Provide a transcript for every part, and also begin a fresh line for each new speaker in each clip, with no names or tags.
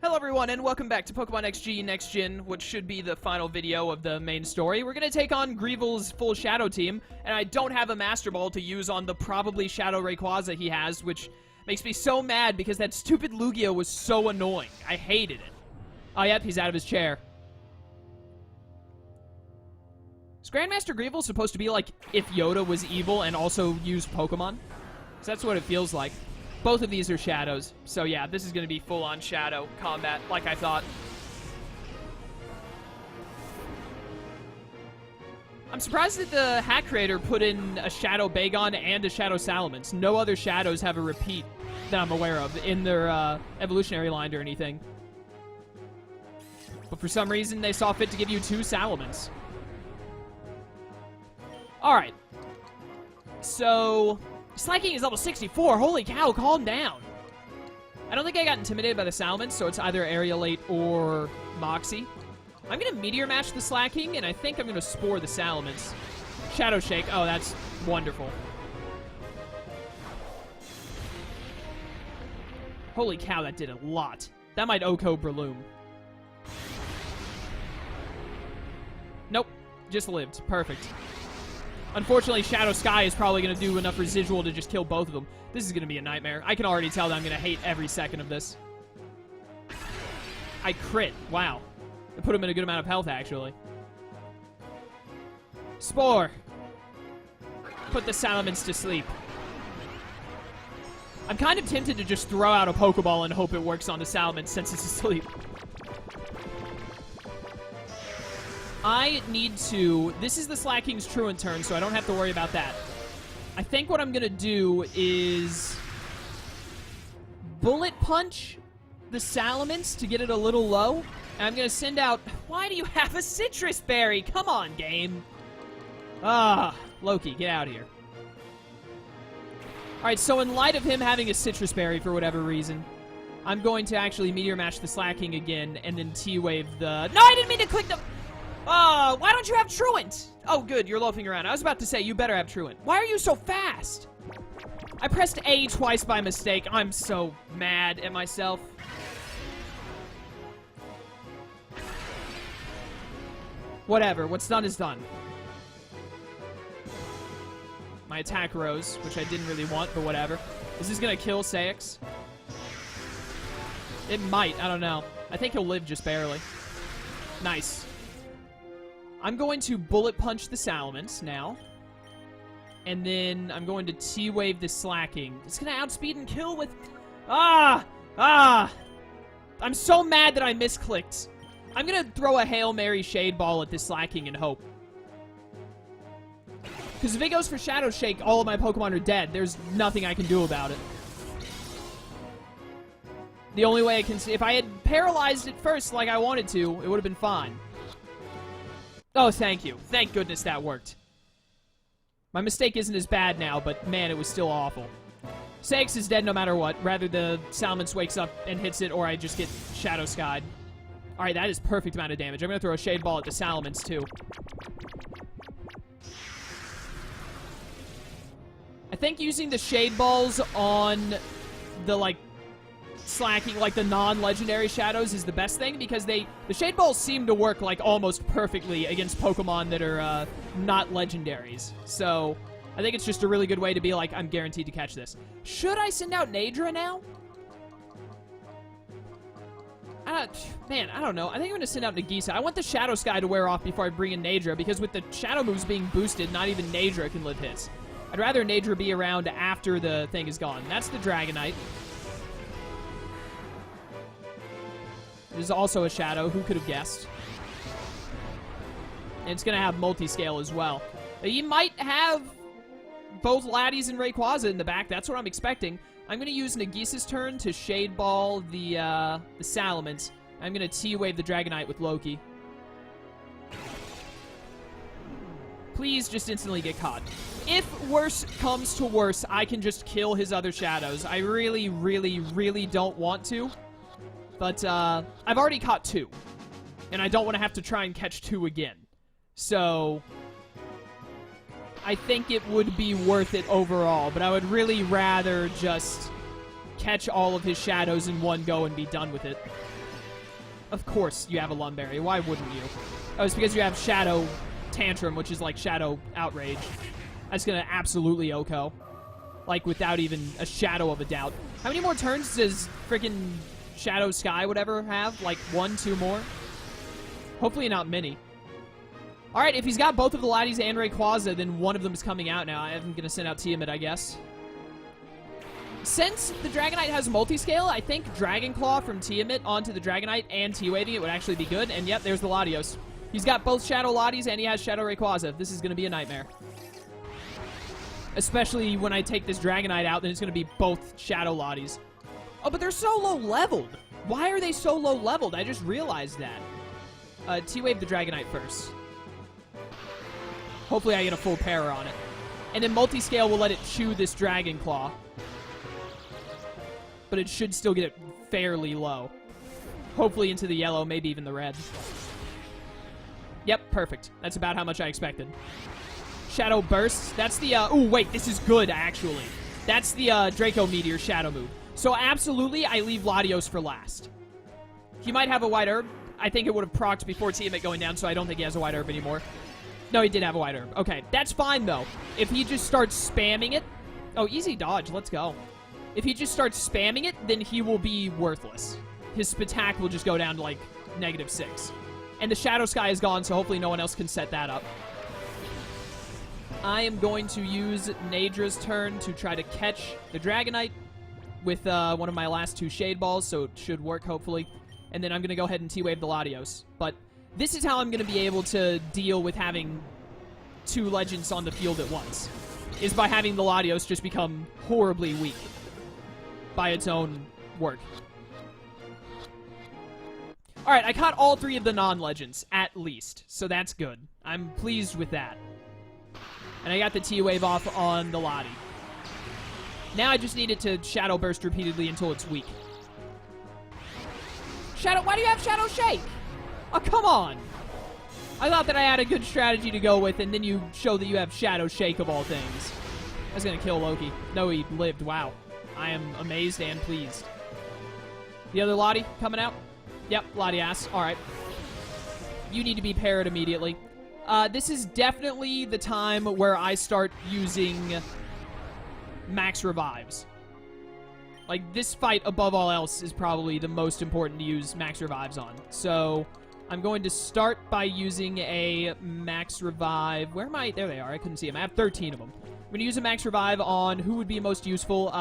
Hello everyone, and welcome back to Pokemon XD Next Gen, which should be the final video of the main story. We're gonna take on Greevil's full Shadow team, and I don't have a Master Ball to use on the probably Shadow Rayquaza he has, which makes me so mad because that stupid Lugia was so annoying. I hated it. Oh, yep, he's out of his chair. Is Grand Master Greevil supposed to be like if Yoda was evil and also used Pokemon? So that's what it feels like. Both of these are shadows. So yeah, this is going to be full-on shadow combat, like I thought. I'm surprised that the hack creator put in a Shadow Bagon and a Shadow Salamence. No other shadows have a repeat that I'm aware of in their evolutionary line or anything. But for some reason, they saw fit to give you 2 Salamence. Alright. So, Slaking is level 64. Holy cow, calm down. I don't think I got intimidated by the Salamence, so it's either Aerialate or Moxie. I'm going to Meteor Match the Slaking, and I think I'm going to Spore the Salamence. Shadow Shake. Oh, that's wonderful. Holy cow, that did a lot. That might Oko Breloom. Nope. Just lived. Perfect. Unfortunately, Shadow Sky is probably going to do enough residual to just kill both of them. This is going to be a nightmare. I can already tell that I'm going to hate every second of this. I crit. Wow. I put him in a good amount of health, actually. Spore. Put the Salamence to sleep. I'm kind of tempted to just throw out a Pokeball and hope it works on the Salamence since it's asleep. I need to... This is the Slaking's Truant turn, so I don't have to worry about that. I think what I'm going to do is... Bullet Punch the Salamence to get it a little low. And I'm going to send out... Why do you have a Citrus Berry? Come on, game. Ah, Loki, get out of here. Alright, so in light of him having a Citrus Berry for whatever reason, I'm going to actually Meteor Match the Slaking again, and then T-Wave the... No, I didn't mean to click the... why don't you have Truant? Oh, good, you're loafing around. I was about to say, you better have Truant. Why are you so fast? I pressed A twice by mistake. I'm so mad at myself. Whatever, what's done is done. My attack rose, which I didn't really want, but whatever. Is this gonna kill Saix? It might, I don't know. I think he'll live just barely. Nice. I'm going to Bullet Punch the Salamence now. And then I'm going to T-Wave the Slaking. It's going to outspeed and kill with... I'm so mad that I misclicked. I'm going to throw a Hail Mary Shade Ball at this Slaking and hope. Because if it goes for Shadow Shake, all of my Pokemon are dead. There's nothing I can do about it. The only way I can see... If I had paralyzed it first like I wanted to, it would have been fine. Oh, thank you. Thank goodness that worked. My mistake isn't as bad now, but man, it was still awful. Saix is dead no matter what. Rather the Salamence wakes up and hits it, or I just get Shadow Skied. Alright, that is perfect amount of damage. I'm going to throw a Shade Ball at the Salamence, too. I think using the Shade Balls on the, like, Slaking, like the non-legendary shadows is the best thing because the Shade Balls seem to work like almost perfectly against Pokemon that are not legendaries. So I think it's just a really good way to be like, I'm guaranteed to catch this. Should I send out Nadra now? Man, I don't know. I think I'm going to send out Nagisa. I want the Shadow Sky to wear off before I bring in Nadra because with the Shadow moves being boosted, not even Nadra can live hits. I'd rather Nadra be around after the thing is gone. That's the Dragonite. It is also a Shadow. Who could have guessed? And it's going to have multi-scale as well. You might have both Laddies and Rayquaza in the back. That's what I'm expecting. I'm going to use Nagisa's turn to Shade Ball the Salamence. I'm going to T-Wave the Dragonite with Loki. Please just instantly get caught. If worse comes to worse, I can just kill his other shadows. I really, really, really don't want to. But, I've already caught 2. And I don't want to have to try and catch 2 again. So, I think it would be worth it overall. But I would really rather just catch all of his shadows in one go and be done with it. Of course you have a Lumberry. Why wouldn't you? Oh, it's because you have Shadow Tantrum, which is like Shadow Outrage. That's gonna absolutely OHKO. Like, without even a shadow of a doubt. How many more turns does freaking Shadow Sky whatever have? Like, 1, 2 more? Hopefully not many. Alright, if he's got both of the Latias and Rayquaza, then one of them is coming out now. I'm gonna send out Tiamat, I guess. Since the Dragonite has multi-scale, I think Dragon Claw from Tiamat onto the Dragonite and T-Waving it would actually be good. And yep, there's the Latios. He's got both Shadow Latias and he has Shadow Rayquaza. This is gonna be a nightmare. Especially when I take this Dragonite out, then it's gonna be both Shadow Latias. Oh, but they're so low-leveled. Why are they so low-leveled? I just realized that. T-Wave the Dragonite first. Hopefully I get a full pair on it. And then multi-scale will let it chew this Dragon Claw. But it should still get it fairly low. Hopefully into the yellow, maybe even the red. Yep, perfect. That's about how much I expected. Shadow Burst. That's the, ooh, wait, this is good, actually. That's the, Draco Meteor Shadow move. So absolutely, I leave Latios for last. He might have a White Herb. I think it would have procced before Tiamat going down, so I don't think he has a White Herb anymore. No, he did have a White Herb. Okay, that's fine, though. If he just starts spamming it... Oh, easy dodge. Let's go. If he just starts spamming it, then he will be worthless. His Spatak will just go down to, like, -6. And the Shadow Sky is gone, so hopefully no one else can set that up. I am going to use Nadra's turn to try to catch the Dragonite with one of my last 2 Shade Balls, so it should work, hopefully. And then I'm going to go ahead and T-Wave the Latios. But this is how I'm going to be able to deal with having 2 Legends on the field at once, is by having the Latios just become horribly weak by its own work. Alright, I caught all 3 of the non-Legends, at least, so that's good. I'm pleased with that. And I got the T-Wave off on the Lati. Now I just need it to Shadow Burst repeatedly until it's weak. Shadow, why do you have Shadow Shake? Oh, come on! I thought that I had a good strategy to go with, and then you show that you have Shadow Shake of all things. That's gonna kill Loki. No, he lived. Wow. I am amazed and pleased. The other Lati coming out? Yep, Latias. Alright. You need to be paired immediately. This is definitely the time where I start using Max Revives. Like, this fight, above all else, is probably the most important to use Max Revives on. So, I'm going to start by using a Max Revive. Where am I? There they are. I couldn't see them. I have 13 of them. I'm going to use a Max Revive on who would be most useful.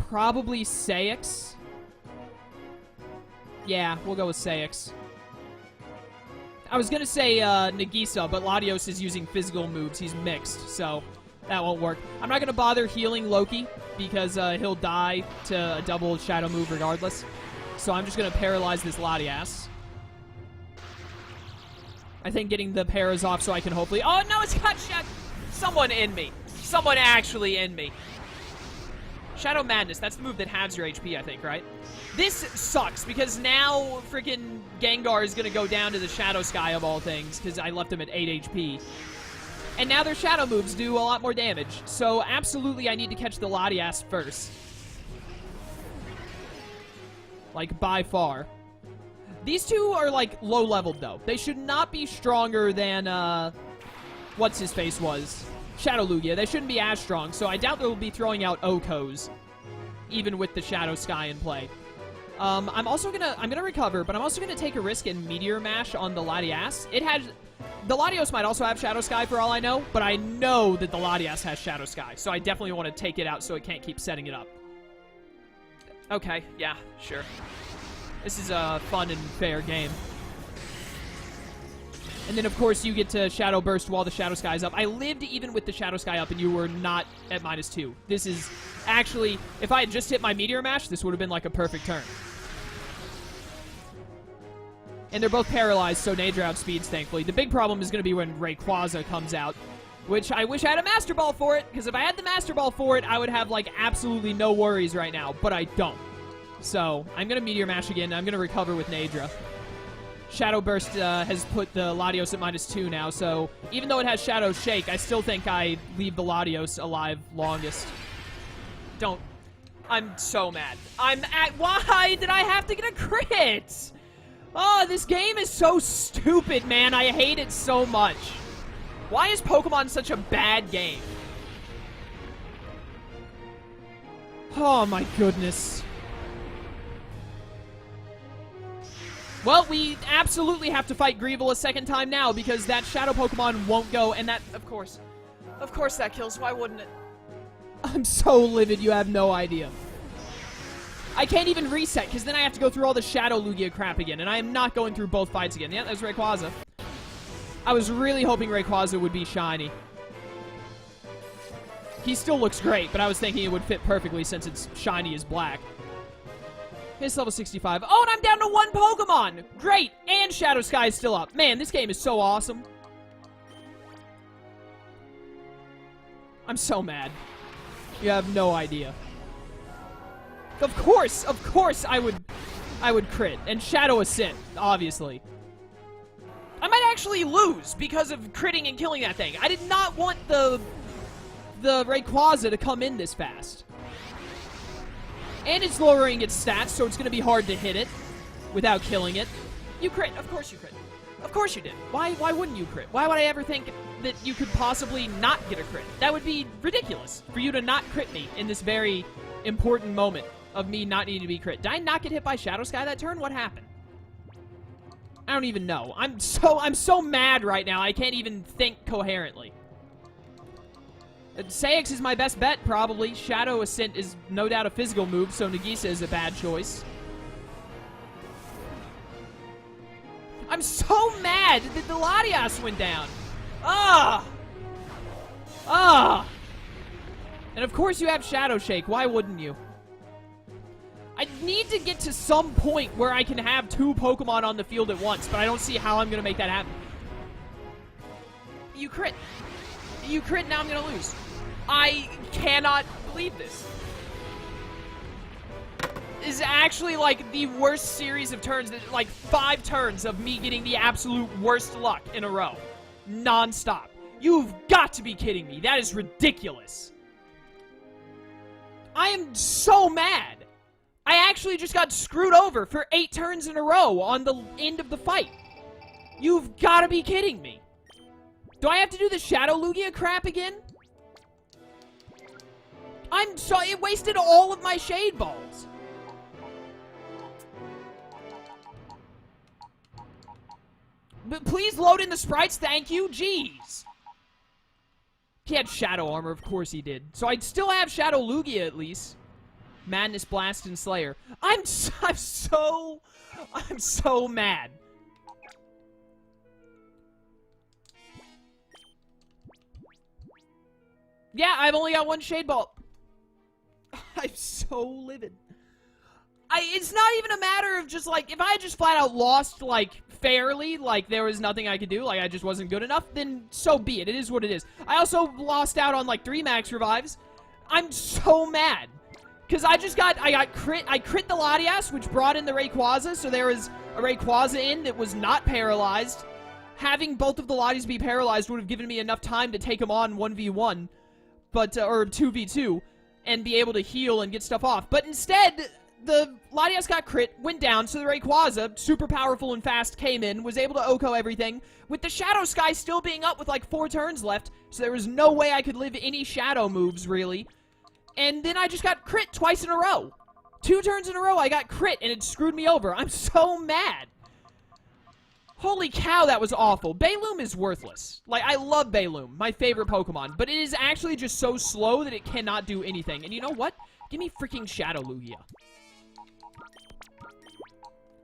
Probably Saix. Yeah, we'll go with Saix. I was going to say Nagisa, but Latios is using physical moves. He's mixed, so that won't work. I'm not going to bother healing Loki because he'll die to a double shadow move regardless. So I'm just going to paralyze this Latias. I think getting the paras off so I can hopefully... Oh, no, it's got someone in me. Someone actually in me. Shadow Madness. That's the move that halves your HP, I think, right? This sucks because now freaking Gengar is going to go down to the Shadow Sky of all things because I left him at 8 HP. And now their Shadow moves do a lot more damage. So absolutely I need to catch the Latias first. Like, by far. These two are, like, low-leveled, though. They should not be stronger than, what's-his-face was. Shadow Lugia. They shouldn't be as strong, so I doubt they'll be throwing out OHKOs, even with the Shadow Sky in play. I'm gonna recover, but I'm also gonna take a risk and Meteor Mash on the Latias. The Latios might also have Shadow Sky for all I know, but I know that the Latias has Shadow Sky, so I definitely want to take it out so it can't keep setting it up. Okay, yeah, sure. This is a fun and fair game. And then, of course, you get to Shadow Burst while the Shadow Sky is up. I lived even with the Shadow Sky up, and you were not at -2. This is actually... If I had just hit my Meteor Mash, this would have been like a perfect turn. And they're both paralyzed, so Nadra outspeeds, thankfully. The big problem is going to be when Rayquaza comes out, which I wish I had a Master Ball for it, because if I had the Master Ball for it, I would have, like, absolutely no worries right now, but I don't. So, I'm going to Meteor Mash again, and I'm going to recover with Nadra. Shadow Burst has put the Latios at -2 now, so even though it has Shadow Shake, I still think I leave the Latios alive longest. Don't. I'm so mad. Why did I have to get a crit? Oh, this game is so stupid, man. I hate it so much. Why is Pokemon such a bad game? Oh my goodness. Well, we absolutely have to fight Greevil a second time now because that Shadow Pokemon won't go, and that, of course that kills. Why wouldn't it? I'm so livid, you have no idea. I can't even reset, because then I have to go through all the Shadow Lugia crap again, and I am not going through both fights again. Yeah, that's Rayquaza. I was really hoping Rayquaza would be shiny. He still looks great, but I was thinking it would fit perfectly since it's shiny as black. It's level 65. Oh, and I'm down to 1 Pokemon! Great! And Shadow Sky is still up. Man, this game is so awesome. I'm so mad. You have no idea. Of course I would crit. And Shadow Ascent, obviously. I might actually lose because of critting and killing that thing. I did not want the Rayquaza to come in this fast. And it's lowering its stats, so it's going to be hard to hit it without killing it. You crit. Of course you crit. Of course you did. Why wouldn't you crit? Why would I ever think that you could possibly not get a crit? That would be ridiculous for you to not crit me in this very important moment of me not needing to be crit. Did I not get hit by Shadow Sky that turn? What happened? I don't even know. I'm so mad right now. I can't even think coherently. Saix is my best bet, probably. Shadow Ascent is no doubt a physical move, so Nagisa is a bad choice. I'm so mad that the Latias went down. And of course you have Shadow Shake. Why wouldn't you? I need to get to some point where I can have 2 Pokemon on the field at once, but I don't see how I'm going to make that happen. You crit. You crit, now I'm going to lose. I cannot believe this. This is actually, like, the worst series of turns. Like, 5 turns of me getting the absolute worst luck in a row. Non-stop. You've got to be kidding me. That is ridiculous. I am so mad. I actually just got screwed over for 8 turns in a row on the end of the fight. You've got to be kidding me. Do I have to do the Shadow Lugia crap again? It wasted all of my Shade Balls. But please load in the sprites, thank you. Jeez. He had Shadow Armor, of course he did. So I'd still have Shadow Lugia at least. Madness, Blast, and Slayer. I'm so mad. Yeah, I've only got 1 Shade Ball. I'm so livid. It's not even a matter of just, like, if I had just flat out lost, like, fairly, like, there was nothing I could do, like, I just wasn't good enough, then so be it. It is what it is. I also lost out on, like, 3 max revives. I'm so mad. Because I crit the Latias, which brought in the Rayquaza, so there was a Rayquaza in that was not paralyzed. Having both of the Latias be paralyzed would have given me enough time to take them on 1v1, but, or 2v2, and be able to heal and get stuff off. But instead, the Latias got crit, went down, so the Rayquaza, super powerful and fast, came in, was able to OHKO everything, with the Shadow Sky still being up with like 4 turns left, so there was no way I could live any Shadow moves, really. And then I just got crit twice in a row. 2 turns in a row, I got crit, and it screwed me over. I'm so mad. Holy cow, that was awful. Bayloom is worthless. Like, I love Bayloom, my favorite Pokemon, but it is actually just so slow that it cannot do anything. And you know what? Give me freaking Shadow Lugia.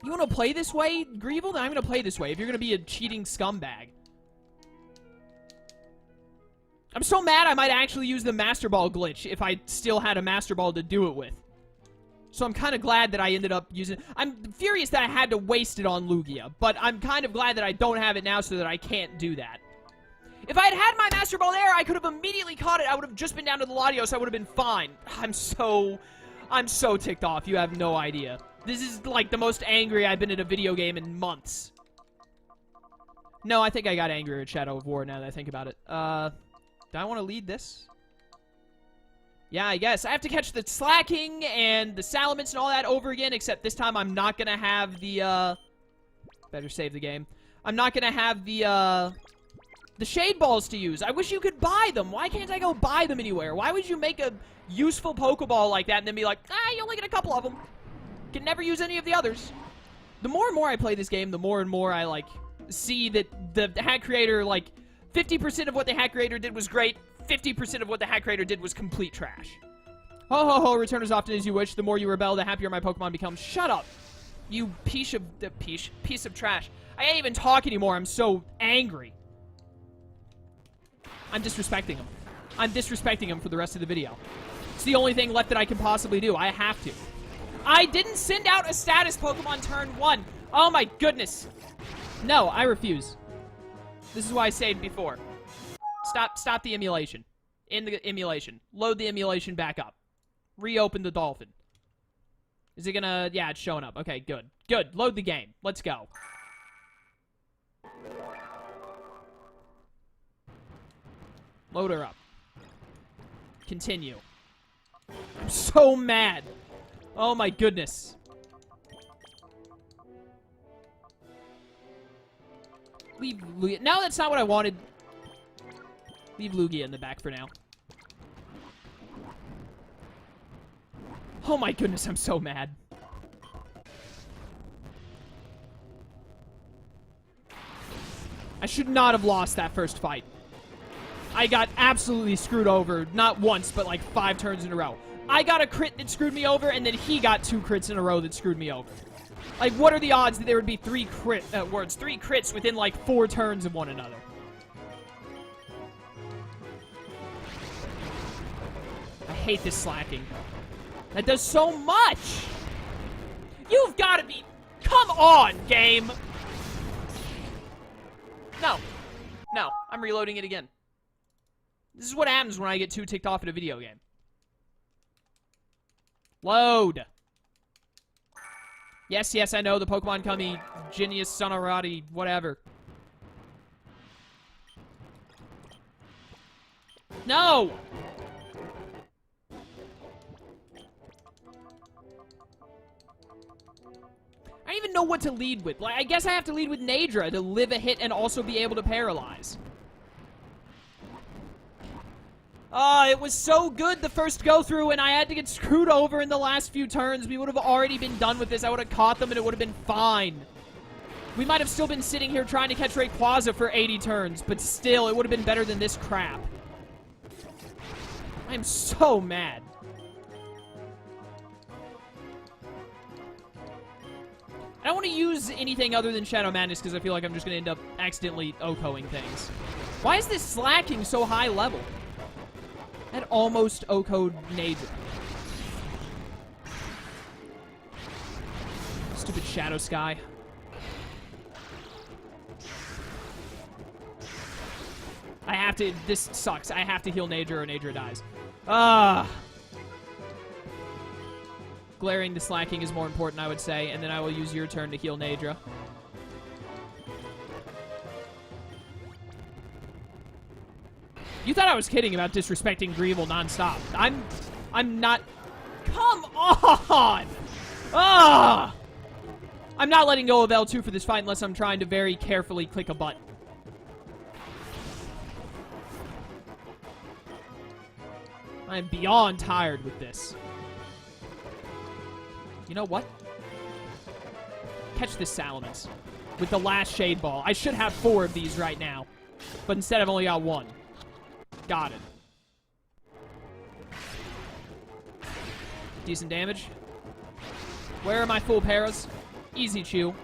You want to play this way, Greevil? Then I'm going to play this way if you're going to be a cheating scumbag. I'm so mad I might actually use the Master Ball glitch if I still had a Master Ball to do it with. So I'm kind of glad that I ended up using... I'm furious that I had to waste it on Lugia, but I'm kind of glad that I don't have it now so that I can't do that. If I had had my Master Ball there, I could have immediately caught it. I would have just been down to the Latios. I would have been fine. I'm so ticked off. You have no idea. This is like the most angry I've been at a video game in months. No, I think I got angrier at Shadow of War now that I think about it. Do I want to lead this? Yeah, I guess. I have to catch the Slacking and the Salamence and all that over again, except this time I'm not gonna have the, better save the game. I'm not gonna have the Shade Balls to use. I wish you could buy them. Why can't I go buy them anywhere? Why would you make a useful Pokeball like that and then be like, you only get a couple of them. Can never use any of the others. The more and more I play this game, the more and more I, like, see that the hack creator, like, 50% of what the hack creator did was great, 50% of what the hack creator did was complete trash. Ho ho ho, return as often as you wish. The more you rebel, the happier my Pokemon becomes. Shut up, you piece of trash. I can't even talk anymore. I'm so angry. I'm disrespecting him. I'm disrespecting him for the rest of the video. It's the only thing left that I can possibly do. I have to. I didn't send out a status Pokemon turn 1. Oh my goodness. No, I refuse. This is why I saved before. Stop the emulation. In the emulation. Load the emulation back up. Reopen the Dolphin. Is it gonna... Yeah, it's showing up. Okay, good. Good. Load the game. Let's go. Load her up. Continue. I'm so mad. Oh my goodness. Leave Lugia. No, that's not what I wanted. Leave Lugia in the back for now. Oh my goodness, I'm so mad. I should not have lost that first fight. I got absolutely screwed over, not once, but like 5 turns in a row. I got a crit that screwed me over, and then he got 2 crits in a row that screwed me over. Like, what are the odds that there would be 3 crits within like 4 turns of one another? I hate this Slacking. That does so much! You've got to be... Come on, game! No. No, I'm reloading it again. This is what happens when I get too ticked off at a video game. Load! Yes, yes, I know, the Pokemon Kami, Genius, Sonorati, whatever. No! I don't even know what to lead with. Like, I guess I have to lead with Nadra to live a hit and also be able to paralyze. It was so good the first go-through, and I had to get screwed over in the last few turns. We would have already been done with this. I would have caught them, and it would have been fine. We might have still been sitting here trying to catch Rayquaza for 80 turns, but still, it would have been better than this crap. I'm so mad. I don't want to use anything other than Shadow Madness because I feel like I'm just going to end up accidentally OHKOing things. Why is this Slacking so high level? That almost OHKO'd Nadra. Stupid Shadow Sky. I have to... This sucks. I have to heal Nadra or Nadra dies. Glaring the Slacking is more important, I would say, and then I will use your turn to heal Nadra. You thought I was kidding about disrespecting Greevil nonstop. I'm not... Come on! Ah! I'm not letting go of L2 for this fight unless I'm trying to very carefully click a button. I'm beyond tired with this. You know what? Catch this Salamence with the last Shade Ball. I should have 4 of these right now, but instead I've only got 1. Got it. Decent damage. Where are my full paras? Easy chew.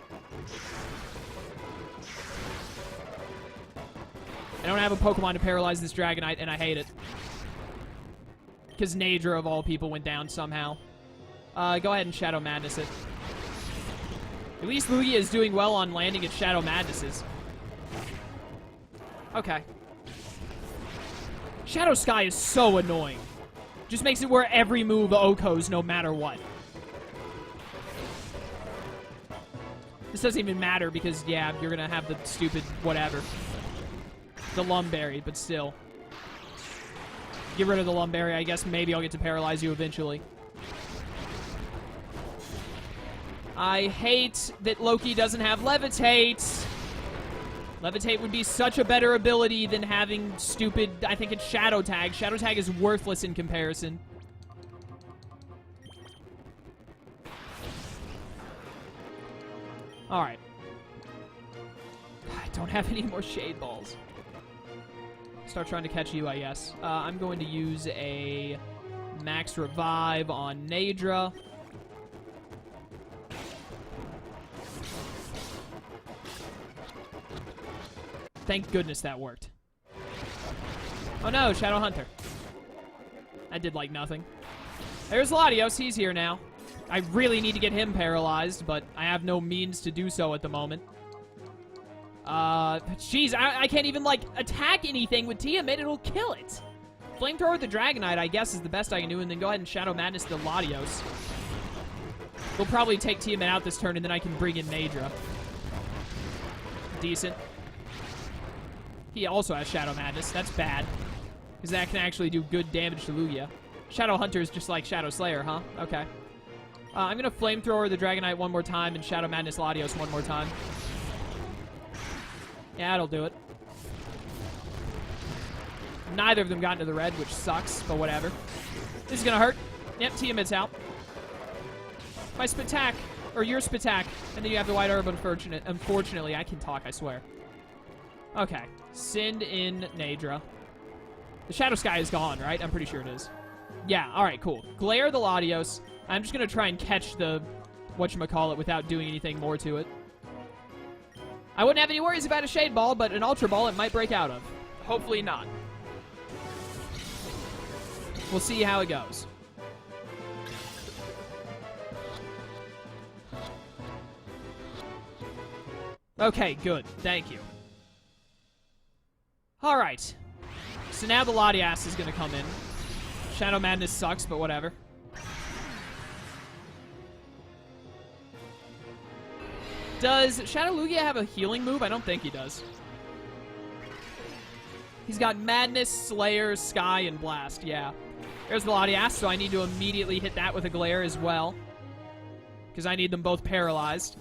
I don't have a Pokemon to paralyze this Dragonite, and I hate it. Because Nadra, of all people, went down somehow. Go ahead and Shadow Madness it. At least Lugia is doing well on landing its Shadow Madnesses. Okay. Shadow Sky is so annoying. Just makes it where every move OHKOs no matter what. This doesn't even matter because, yeah, you're gonna have the stupid whatever. The Lumberry, but still. Get rid of the Lumberry. I guess maybe I'll get to paralyze you eventually. I hate that Loki doesn't have Levitate. Levitate would be such a better ability than having stupid, I think it's Shadow Tag. Shadow Tag is worthless in comparison. Alright. I don't have any more Shade Balls. Start trying to catch you, I guess. I'm going to use a Max Revive on Nadra. Thank goodness that worked. Oh no, Shadow Hunter. That did like nothing. There's Latios, he's here now. I really need to get him paralyzed, but I have no means to do so at the moment. Jeez, I can't even, like, attack anything with Tiamat, it'll kill it. Flamethrower with the Dragonite, I guess, is the best I can do, and then go ahead and Shadow Madness the Latios. We'll probably take Tiamat out this turn, and then I can bring in Nadra. Decent. He also has Shadow Madness. That's bad. Because that can actually do good damage to Lugia. Shadow Hunter is just like Shadow Slayer, huh? Okay. I'm going to Flamethrower the Dragonite one more time and Shadow Madness Latios one more time. Yeah, that'll do it. Neither of them got into the red, which sucks, but whatever. This is going to hurt. Yep, Tiamat's out. My Spatak, or your Spatak, and then you have the White Herb, unfortunately. I can talk, I swear. Okay. Send in Nadra. The Shadow Sky is gone, right? I'm pretty sure it is. Yeah, alright, cool. Glare the Latios. I'm just going to try and catch the whatchamacallit without doing anything more to it. I wouldn't have any worries about a Shade Ball, but an Ultra Ball it might break out of. Hopefully not. We'll see how it goes. Okay, good. Thank you. Alright. So now the Latias is going to come in. Shadow Madness sucks, but whatever. Does Shadow Lugia have a healing move? I don't think he does. He's got Madness, Slayer, Sky, and Blast. Yeah. There's the Latias, so I need to immediately hit that with a Glare as well. Because I need them both paralyzed.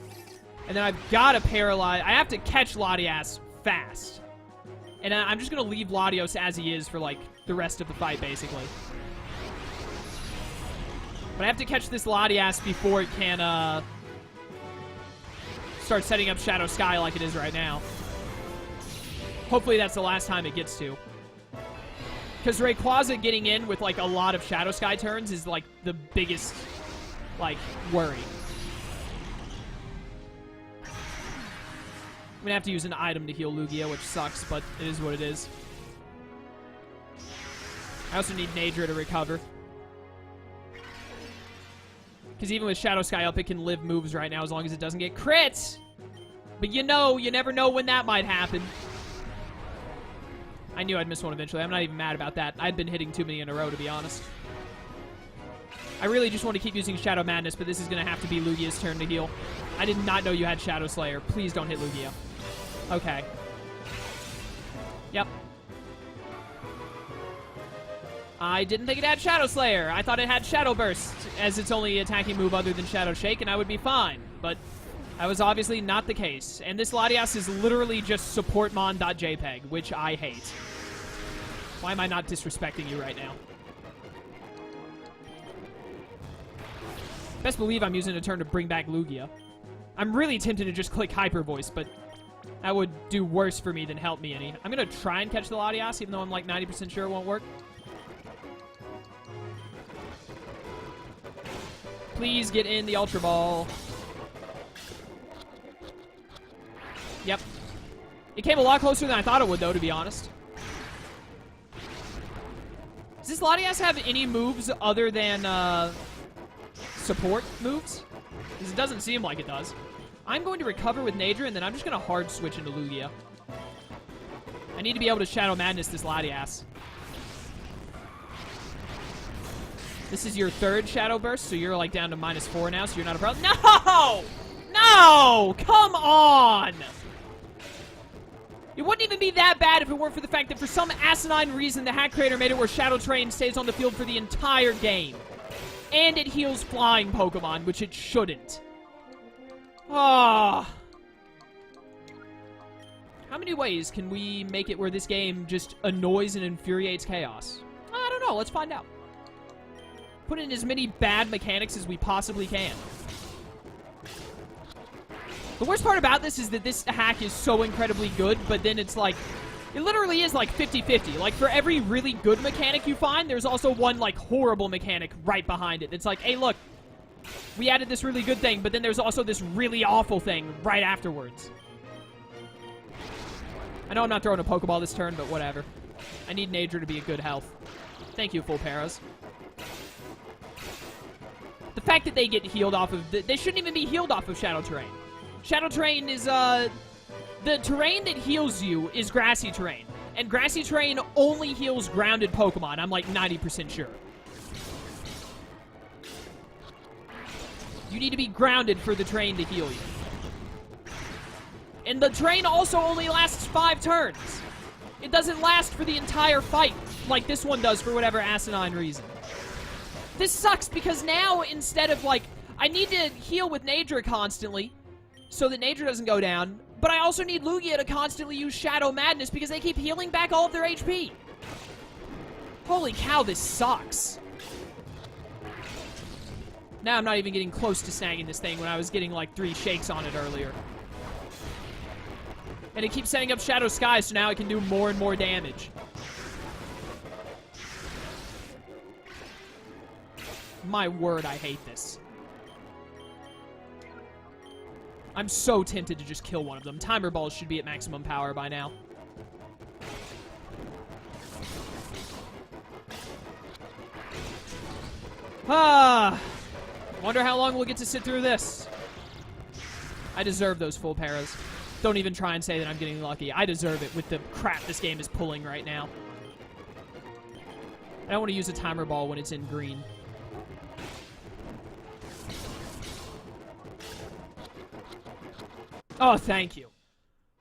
And then I've got to paralyze... I have to catch Latias fast. And I'm just going to leave Latios as he is for, like, the rest of the fight, basically. But I have to catch this Latias before it can, start setting up Shadow Sky like it is right now. Hopefully that's the last time it gets to. Because Rayquaza getting in with, like, a lot of Shadow Sky turns is, like, the biggest, like, worry. I'm gonna have to use an item to heal Lugia, which sucks, but it is what it is. I also need Nadra to recover. Because even with Shadow Sky up, it can live moves right now as long as it doesn't get crits! But you know, you never know when that might happen. I knew I'd miss one eventually. I'm not even mad about that. I'd been hitting too many in a row, to be honest. I really just want to keep using Shadow Madness, but this is going to have to be Lugia's turn to heal. I did not know you had Shadow Slayer. Please don't hit Lugia. Okay. Yep. I didn't think it had Shadow Slayer. I thought it had Shadow Burst as its only attacking move other than Shadow Shake, and I would be fine. But that was obviously not the case. And this Latias is literally just supportmon.jpg, which I hate. Why am I not disrespecting you right now? Best believe I'm using a turn to bring back Lugia. I'm really tempted to just click Hyper Voice, but that would do worse for me than help me any. I'm going to try and catch the Latias, even though I'm like 90% sure it won't work. Please get in the Ultra Ball. Yep. It came a lot closer than I thought it would, though, to be honest. Does this Latias have any moves other than support moves? Because it doesn't seem like it does. I'm going to recover with Nadra, and then I'm just going to hard switch into Lugia. I need to be able to Shadow Madness this Latias. This is your third Shadow Burst, so you're like down to -4 now, so you're not a problem. No! No! Come on! It wouldn't even be that bad if it weren't for the fact that for some asinine reason the hack creator made it where Shadow Train stays on the field for the entire game. And it heals flying Pokemon, which it shouldn't. Ah. How many ways can we make it where this game just annoys and infuriates Chaos? I don't know. Let's find out. Put in as many bad mechanics as we possibly can. The worst part about this is that this hack is so incredibly good, but then it's like, it literally is like 50-50. Like, for every really good mechanic you find, there's also one, like, horrible mechanic right behind it. It's like, hey, look, we added this really good thing, but then there's also this really awful thing right afterwards. I know I'm not throwing a Pokeball this turn, but whatever. I need Nature to be in good health. Thank you, full paras. The fact that they get healed off of... They shouldn't even be healed off of Shadow Terrain. Shadow Terrain is, the terrain that heals you is grassy terrain. And grassy terrain only heals grounded Pokemon. I'm like 90% sure. You need to be grounded for the terrain to heal you. And the terrain also only lasts 5 turns. It doesn't last for the entire fight like this one does for whatever asinine reason. This sucks because now instead of like, I need to heal with Nature constantly so that Nature doesn't go down, but I also need Lugia to constantly use Shadow Madness because they keep healing back all of their HP. Holy cow, this sucks. Now I'm not even getting close to snagging this thing when I was getting like 3 shakes on it earlier. And it keeps setting up Shadow Sky, so now it can do more and more damage. My word, I hate this. I'm so tempted to just kill one of them. Timer Balls should be at maximum power by now. Wonder how long we'll get to sit through this. I deserve those full paras. Don't even try and say that I'm getting lucky. I deserve it with the crap this game is pulling right now. I don't want to use a Timer Ball when it's in green. Oh, thank you.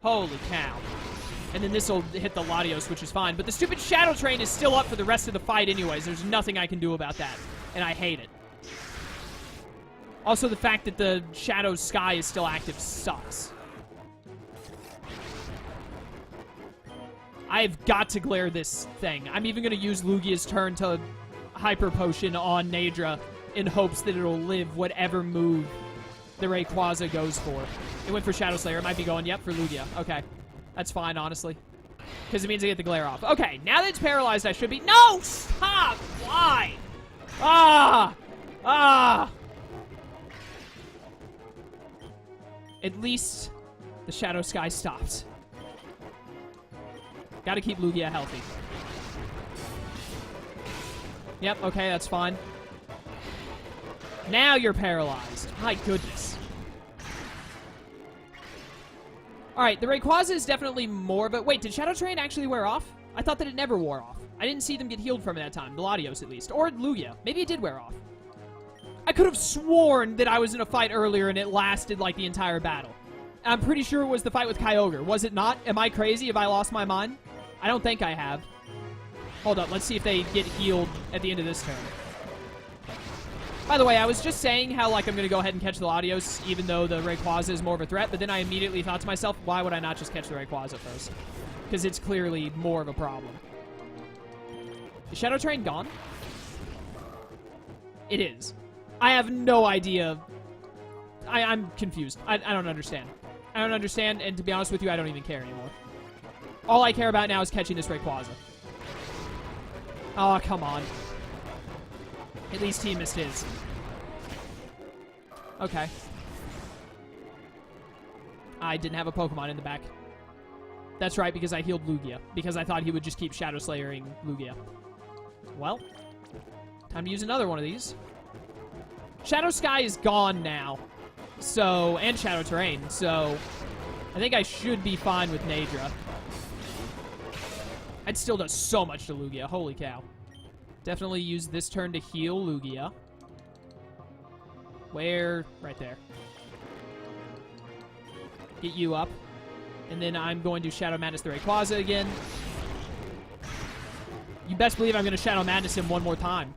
Holy cow. And then this will hit the Latios, which is fine. But the stupid Shadow Train is still up for the rest of the fight anyways. There's nothing I can do about that. And I hate it. Also, the fact that the Shadow Sky is still active sucks. I've got to glare this thing. I'm even going to use Lugia's turn to Hyper Potion on Nadra in hopes that it'll live whatever move the Rayquaza goes for. It went for Shadow Slayer. It might be going, yep, for Lugia. Okay. That's fine, honestly. Because it means I get the glare off. Okay, now that it's paralyzed, I should be... No! Stop! Why? At least the Shadow Sky stopped. Gotta keep Lugia healthy. Yep, okay, that's fine. Now you're paralyzed. My goodness. Alright, the Rayquaza is definitely more of a... Wait, did Shadow Train actually wear off? I thought that it never wore off. I didn't see them get healed from it that time. The Latios, at least. Or Lugia. Maybe it did wear off. I could have sworn that I was in a fight earlier and it lasted, like, the entire battle. I'm pretty sure it was the fight with Kyogre. Was it not? Am I crazy? Have I lost my mind? I don't think I have. Hold up. Let's see if they get healed at the end of this turn. By the way, I was just saying how, like, I'm going to go ahead and catch the Latios, even though the Rayquaza is more of a threat, but then I immediately thought to myself, why would I not just catch the Rayquaza first? Because it's clearly more of a problem. Is Shadow Train gone? It is. I have no idea. I'm confused. I don't understand. I don't understand, and to be honest with you, I don't even care anymore. All I care about now is catching this Rayquaza. Oh, come on. At least he missed his. Okay. I didn't have a Pokemon in the back. That's right, because I healed Lugia. Because I thought he would just keep Shadow Slayering Lugia. Well, time to use another one of these. Shadow Sky is gone now. So, and Shadow Terrain. So, I think I should be fine with Nadra. It still does so much to Lugia. Holy cow. Definitely use this turn to heal Lugia. Where? Right there. Get you up. And then I'm going to Shadow Madness the Rayquaza again. You best believe I'm going to Shadow Madness him one more time.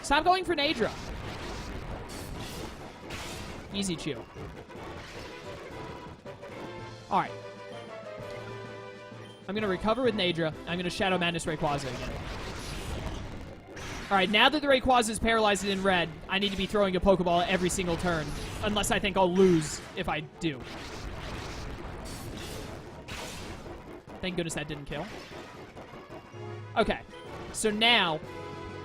Stop going for Nadra. Easy chew. Alright. I'm going to recover with Nadra. I'm going to Shadow Madness Rayquaza again. Alright, now that the Rayquaza is paralyzed in red, I need to be throwing a Pokeball every single turn. Unless I think I'll lose if I do. Thank goodness that didn't kill. Okay. So now,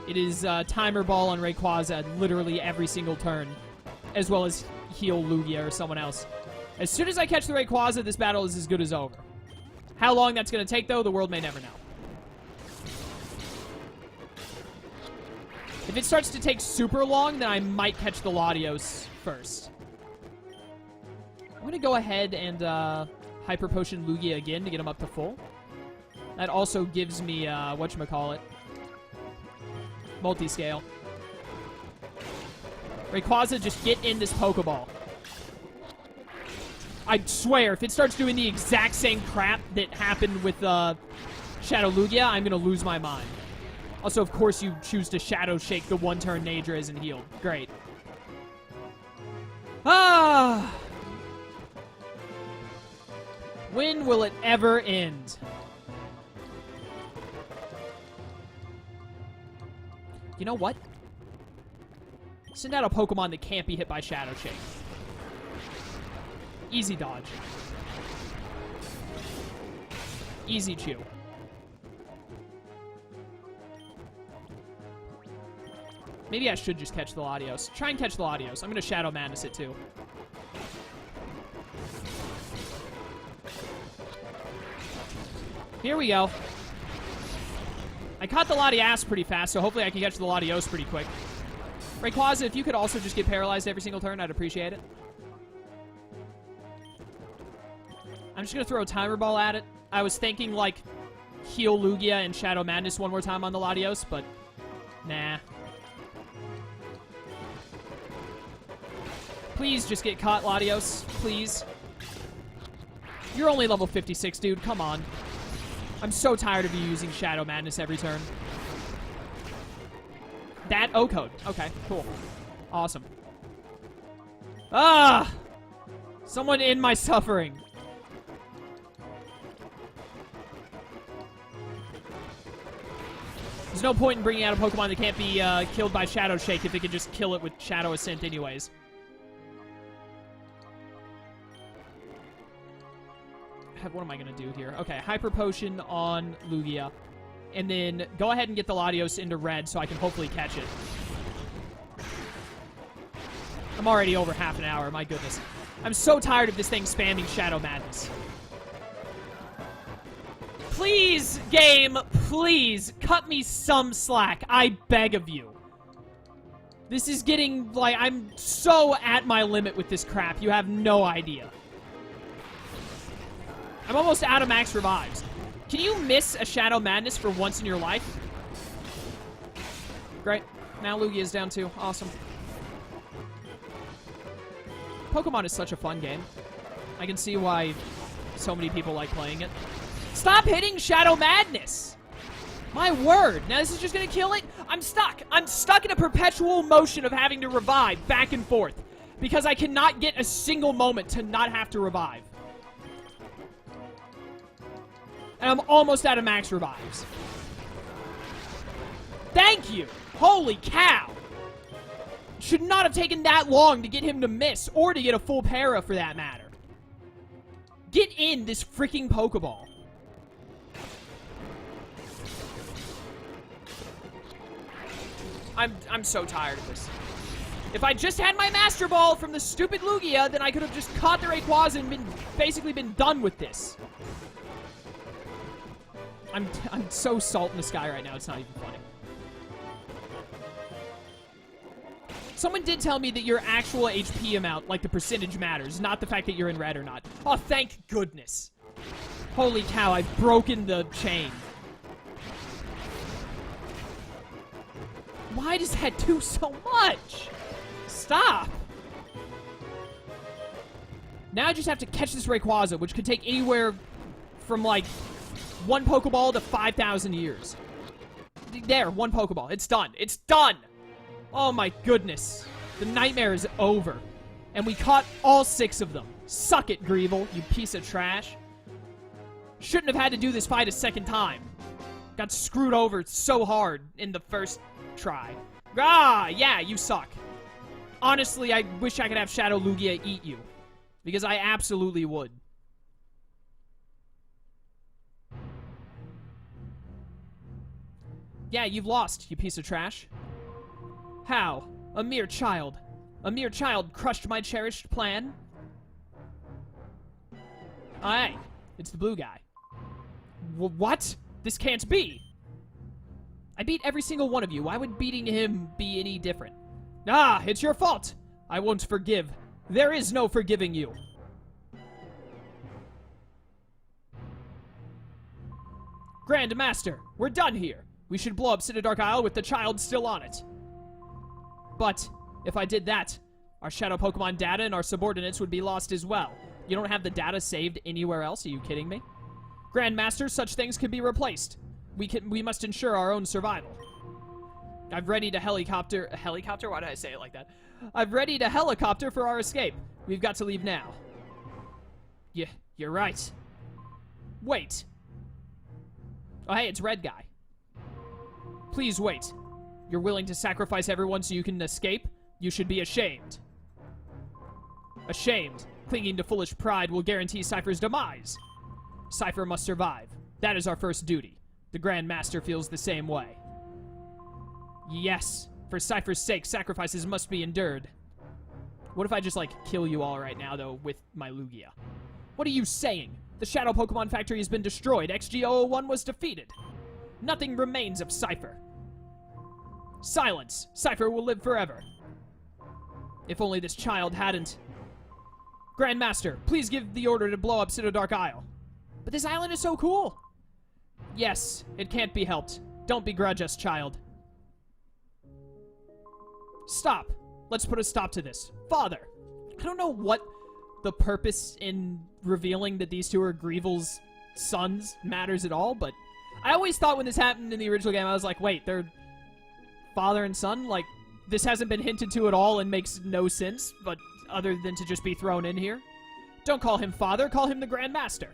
it is Timer Ball on Rayquaza literally every single turn. As well as heal Lugia or someone else. As soon as I catch the Rayquaza, this battle is as good as over. How long that's going to take, though, the world may never know. If it starts to take super long, then I might catch the Latios first. I'm going to go ahead and Hyper Potion Lugia again to get him up to full. That also gives me, whatchamacallit, Multiscale. Rayquaza, just get in this Pokeball. I swear, if it starts doing the exact same crap that happened with Shadow Lugia, I'm going to lose my mind. Also, of course, you choose to Shadow Shake the one-turn Nadra isn't healed. Great. Ah! When will it ever end? You know what? Send out a Pokemon that can't be hit by Shadow Shake. Easy dodge. Easy chew. Maybe I should just catch the Latios. Try and catch the Latios. I'm going to Shadow Madness it, too. Here we go. I caught the Latias pretty fast, so hopefully I can catch the Latios pretty quick. Rayquaza, if you could also just get paralyzed every single turn, I'd appreciate it. I'm just going to throw a Timer Ball at it. I was thinking, like, heal Lugia and Shadow Madness one more time on the Latios, but nah. Please just get caught, Latios. Please. You're only level 56, dude. Come on. I'm so tired of you using Shadow Madness every turn. That O-code. Okay, cool. Awesome. Ah! Someone in my suffering. There's no point in bringing out a Pokemon that can't be killed by Shadow Shake if it can just kill it with Shadow Ascent anyways. What am I going to do here? Okay, Hyper Potion on Lugia. And then go ahead and get the Latios into red so I can hopefully catch it. I'm already over half an hour, my goodness. I'm so tired of this thing spamming Shadow Madness. Please, game, please, cut me some slack. I beg of you. This is getting, like, I'm so at my limit with this crap. You have no idea. I'm almost out of max revives. Can you miss a Shadow Madness for once in your life? Great. Now Lugia is down too. Awesome. Pokemon is such a fun game. I can see why so many people like playing it. Stop hitting Shadow Madness! My word. Now this is just going to kill it? I'm stuck. I'm stuck in a perpetual motion of having to revive back and forth. Because I cannot get a single moment to not have to revive. And I'm almost out of max revives. Thank you! Holy cow! Should not have taken that long to get him to miss, or to get a full para for that matter. Get in this freaking Pokeball. I'm so tired of this. If I just had my Master Ball from the stupid Lugia, then I could have just caught the Rayquaza and basically been done with this. I'm so salt in the sky right now, it's not even funny. Someone did tell me that your actual HP amount, like the percentage matters, not the fact that you're in red or not. Oh, thank goodness. Holy cow, I've broken the chain. Why does that do so much? Stop. Now I just have to catch this Rayquaza, which could take anywhere from, like, 1 Pokeball to 5,000 years. There, 1 Pokeball. It's done. It's done! Oh my goodness. The nightmare is over. And we caught all 6 of them. Suck it, Greevil, you piece of trash. Shouldn't have had to do this fight a second time. Got screwed over so hard in the first try. Ah, yeah, you suck. Honestly, I wish I could have Shadow Lugia eat you. Because I absolutely would. Yeah, you've lost, you piece of trash. How? A mere child. A mere child crushed my cherished plan? Aye, it's the blue guy. What? This can't be. I beat every single one of you. Why would beating him be any different? Ah, it's your fault. I won't forgive. There is no forgiving you. Grand Master, we're done here. We should blow up City Dark Isle with the child still on it. But if I did that, our Shadow Pokemon data and our subordinates would be lost as well. You don't have the data saved anywhere else? Are you kidding me? Grand Master, such things can be replaced. We must ensure our own survival. I've readied a helicopter. A helicopter? Why did I say it like that? I've readied a helicopter for our escape. We've got to leave now. Yeah, you're right. Wait. Oh, hey, it's Red Guy. Please wait. You're willing to sacrifice everyone so you can escape? You should be ashamed. Ashamed. Clinging to foolish pride will guarantee Cypher's demise. Cypher must survive. That is our first duty. The Grand Master feels the same way. Yes. For Cypher's sake, sacrifices must be endured. What if I just, like, kill you all right now, though, with my Lugia? What are you saying? The Shadow Pokemon Factory has been destroyed. XG001 was defeated. Nothing remains of Cypher. Silence. Cypher will live forever. If only this child hadn't... Grand Master, please give the order to blow up City Dark Isle. But this island is so cool. Yes, it can't be helped. Don't begrudge us, child. Stop. Let's put a stop to this. Father, I don't know what the purpose in revealing that these two are Greevil's sons matters at all, but I always thought when this happened in the original game, I was like, wait, they're father and son? Like, this hasn't been hinted to at all and makes no sense, but other than to just be thrown in here. Don't call him father, call him the Grand Master.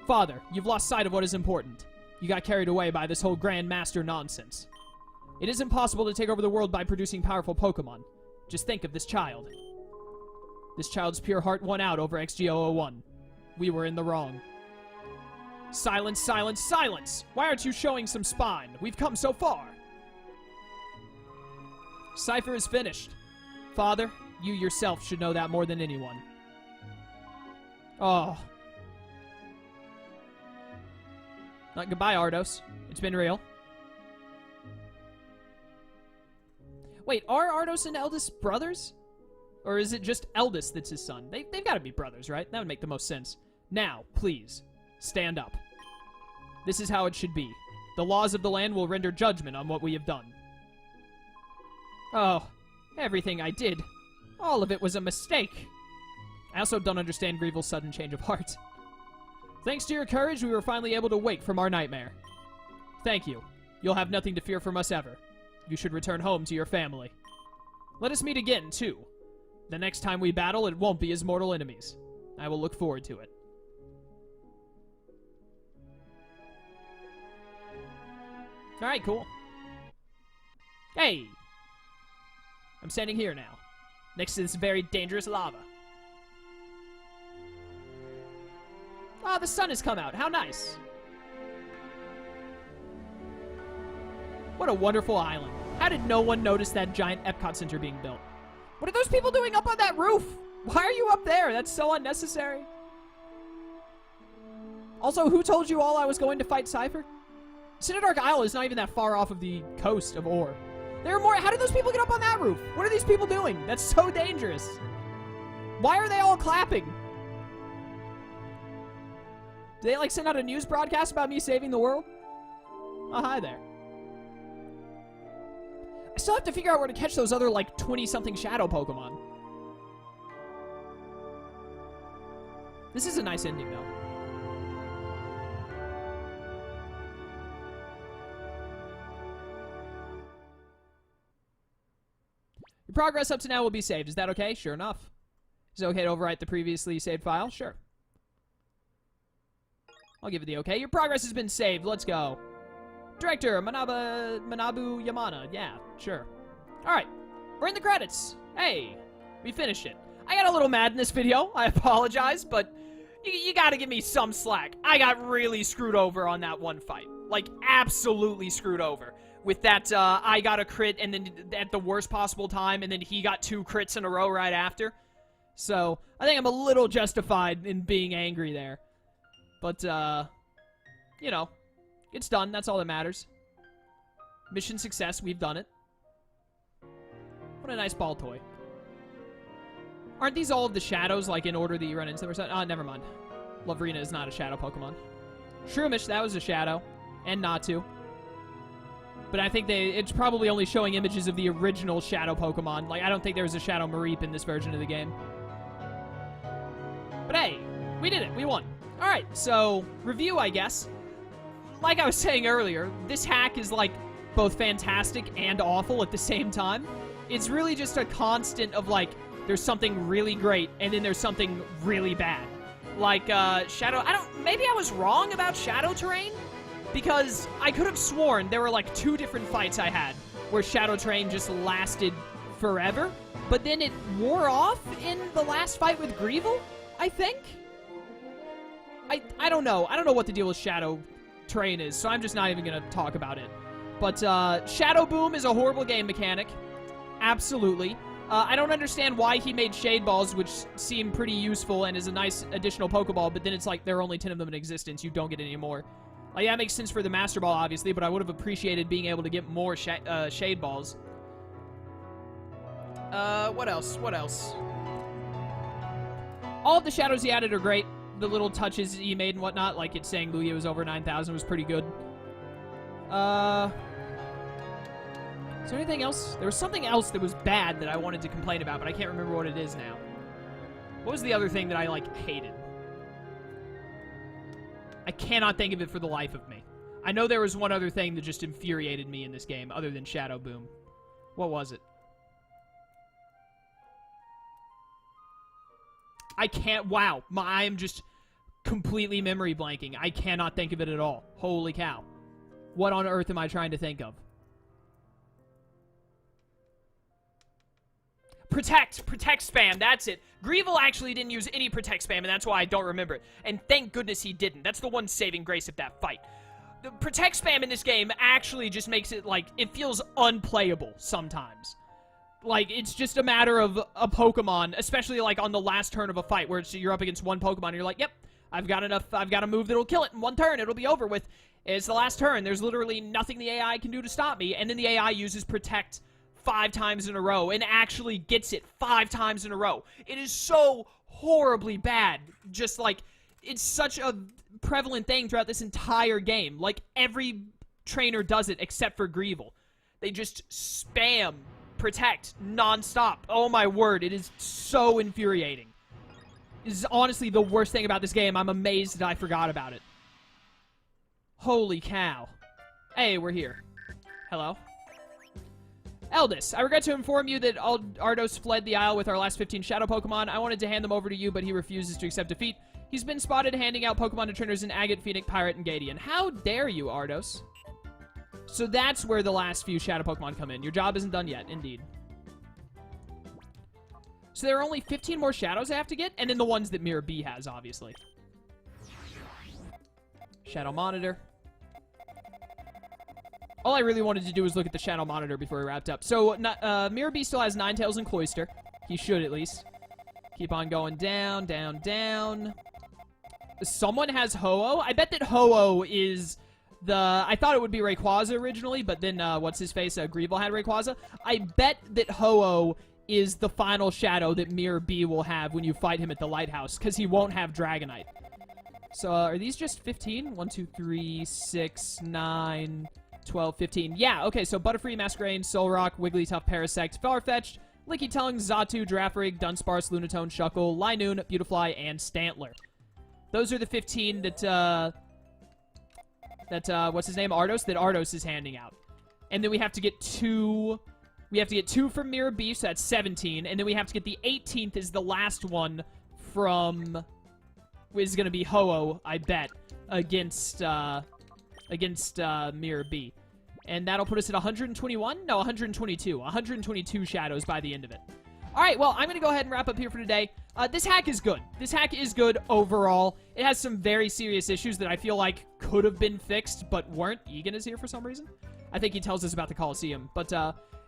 Father, you've lost sight of what is important. You got carried away by this whole Grand Master nonsense. It is impossible to take over the world by producing powerful Pokemon. Just think of this child. This child's pure heart won out over XG001. We were in the wrong. Silence, silence, silence! Why aren't you showing some spine? We've come so far. Cypher is finished. Father, you yourself should know that more than anyone. Oh. Goodbye, Ardos. It's been real. Wait, are Ardos and Eldest brothers? Or is it just Eldest that's his son? They've got to be brothers, right? That would make the most sense. Now, please, stand up. This is how it should be. The laws of the land will render judgment on what we have done. Oh, everything I did. All of it was a mistake. I also don't understand Greevil's sudden change of heart. Thanks to your courage, we were finally able to wake from our nightmare. Thank you. You'll have nothing to fear from us ever. You should return home to your family. Let us meet again, too. The next time we battle, it won't be as mortal enemies. I will look forward to it. Alright, cool. Hey! I'm standing here now, next to this very dangerous lava. Ah, the sun has come out. How nice. What a wonderful island. How did no one notice that giant Epcot Center being built? What are those people doing up on that roof? Why are you up there? That's so unnecessary. Also, who told you all I was going to fight Cypher? City Dark Isle is not even that far off of the coast of Orre. There are more. How did those people get up on that roof? What are these people doing? That's so dangerous. Why are they all clapping? Did they, like, send out a news broadcast about me saving the world? Oh, hi there. I still have to figure out where to catch those other, like, 20-something shadow Pokemon. This is a nice ending, though. Your progress up to now will be saved. Is that okay? Sure enough. Is it okay to overwrite the previously saved file? Sure. I'll give it the okay. Your progress has been saved. Let's go. Director, Manabu Yamana. Yeah, sure. Alright. We're in the credits. Hey, we finished it. I got a little mad in this video. I apologize, but you gotta give me some slack. I got really screwed over on that one fight. Like, absolutely screwed over. With that, I got a crit, and then at the worst possible time, and then he got 2 crits in a row right after. So, I think I'm a little justified in being angry there. But, you know, it's done. That's all that matters. Mission success. We've done it. What a nice ball toy. Aren't these all of the shadows, like, in order that you run into them or something? Oh, never mind. Lovrina is not a shadow Pokemon. Shroomish, that was a shadow. And Natu. But I think it's probably only showing images of the original Shadow Pokemon. Like, I don't think there was a Shadow Mareep in this version of the game. But hey, we did it. We won. Alright, so, review, I guess. Like I was saying earlier, this hack is, like, both fantastic and awful at the same time. It's really just a constant of, like, there's something really great, and then there's something really bad. Like, Shadow... maybe I was wrong about Shadow Terrain? Because I could have sworn there were, like, 2 different fights I had where Shadow Terrain just lasted forever, but then it wore off in the last fight with Greevil, I think? I don't know. I don't know what the deal with Shadow Terrain is, so I'm just not even going to talk about it. But, Shadow Boom is a horrible game mechanic. Absolutely. I don't understand why he made Shade Balls, which seem pretty useful and is a nice additional Pokeball, but then it's like there are only 10 of them in existence. You don't get any more. Like, that makes sense for the Master Ball, obviously, but I would have appreciated being able to get more Shade Balls. What else? What else? All of the shadows he added are great. The little touches he made and whatnot, like it saying Lugia was over 9,000 was pretty good. Is there anything else? There was something else that was bad that I wanted to complain about, but I can't remember what it is now. What was the other thing that I, like, hated? I cannot think of it for the life of me. I know there was one other thing that just infuriated me in this game, other than Shadow Boom. What was it? I can't... Wow. I am just completely memory blanking. I cannot think of it at all. Holy cow. What on earth am I trying to think of? Protect spam, that's it. Greevil actually didn't use any protect spam, and that's why I don't remember it. And thank goodness he didn't. That's the one saving grace of that fight. The protect spam in this game actually just makes it, like, it feels unplayable sometimes. Like, it's just a matter of a Pokemon, especially, like, on the last turn of a fight, where you're up against one Pokemon, and you're like, yep, I've got a move that'll kill it in one turn, it'll be over with. It's the last turn, there's literally nothing the AI can do to stop me, and then the AI uses protect 5 times in a row and actually gets it 5 times in a row. It is so horribly bad. Just like, it's such a prevalent thing throughout this entire game. Like, every trainer does it except for Greevil. They just spam protect nonstop. Oh my word, it is so infuriating. This is honestly the worst thing about this game. I'm amazed that I forgot about it. Holy cow. Hey, we're here. Hello? Eldest, I regret to inform you that Ardos fled the Isle with our last 15 Shadow Pokemon. I wanted to hand them over to you, but he refuses to accept defeat. He's been spotted handing out Pokemon to trainers in Agate, Phoenix, Pirate, and Gadian. How dare you, Ardos? So that's where the last few Shadow Pokemon come in. Your job isn't done yet, indeed. So there are only 15 more Shadows I have to get, and then the ones that Mirror B has, obviously. Shadow Monitor. All I really wanted to do was look at the Shadow Monitor before we wrapped up. So, Mirror B still has Ninetales and Cloyster. He should, at least. Keep on going down, down, down. Someone has Ho-Oh? I bet that Ho-Oh is the... I thought it would be Rayquaza originally, but then, what's-his-face? Greevil had Rayquaza. I bet that Ho-Oh is the final Shadow that Mirror B will have when you fight him at the Lighthouse, because he won't have Dragonite. So, are these just 15? 1, 2, 3, 6, 9... 12, 15. Yeah, okay, so Butterfree, Masquerain, Solrock, Wigglytuff, Parasect, Farfetch'd, Licky Tongue, Xatu, Girafarig, Dunsparce, Lunatone, Shuckle, Linoon, Beautifly, and Stantler. Those are the 15 that, what's his name? Ardos? That Ardos is handing out. And then we have to get 2... We have to get 2 from Mirror B, so that's 17. And then we have to get the 18th is the last one from... Is going to be Ho-Oh, I bet, against Mirror B. And that'll put us at 121? No, 122. 122 shadows by the end of it. Alright, well, I'm going to go ahead and wrap up here for today. This hack is good. This hack is good overall. It has some very serious issues that I feel like could have been fixed, but weren't. Egan is here for some reason. I think he tells us about the Colosseum. But,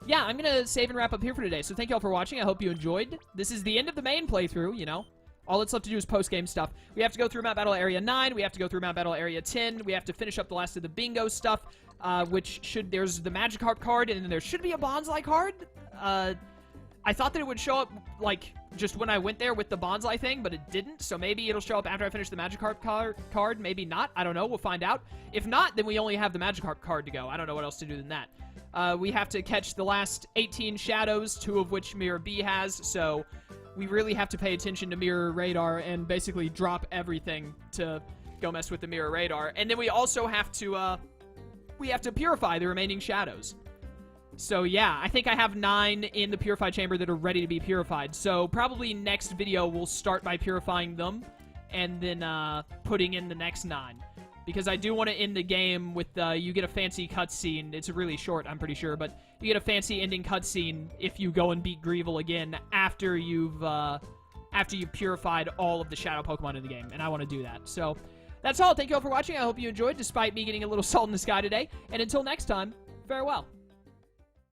yeah, I'm going to save and wrap up here for today. So thank you all for watching. I hope you enjoyed. This is the end of the main playthrough, you know. All that's left to do is post-game stuff. We have to go through Mount Battle Area 9. We have to go through Mount Battle Area 10. We have to finish up the last of the bingo stuff, there's the Magikarp card, and then there should be a Bonsai card. I thought that it would show up, like, just when I went there with the Bonsai thing, but it didn't, so maybe it'll show up after I finish the Magikarp card. Maybe not. I don't know. We'll find out. If not, then we only have the Magikarp card to go. I don't know what else to do than that. We have to catch the last 18 shadows, 2 of which Mirror B has, so we really have to pay attention to Mirror Radar and basically drop everything to go mess with the Mirror Radar. And then we also have to, purify the remaining shadows. So yeah, I think I have 9 in the Purify Chamber that are ready to be purified. So probably next video we'll start by purifying them and then putting in the next 9. Because I do want to end the game with, you get a fancy cutscene. It's really short, I'm pretty sure, but you get a fancy ending cutscene if you go and beat Greevil again after you've purified all of the Shadow Pokemon in the game, and I want to do that. So, that's all. Thank you all for watching. I hope you enjoyed, despite me getting a little salt in the sky today. And until next time, farewell.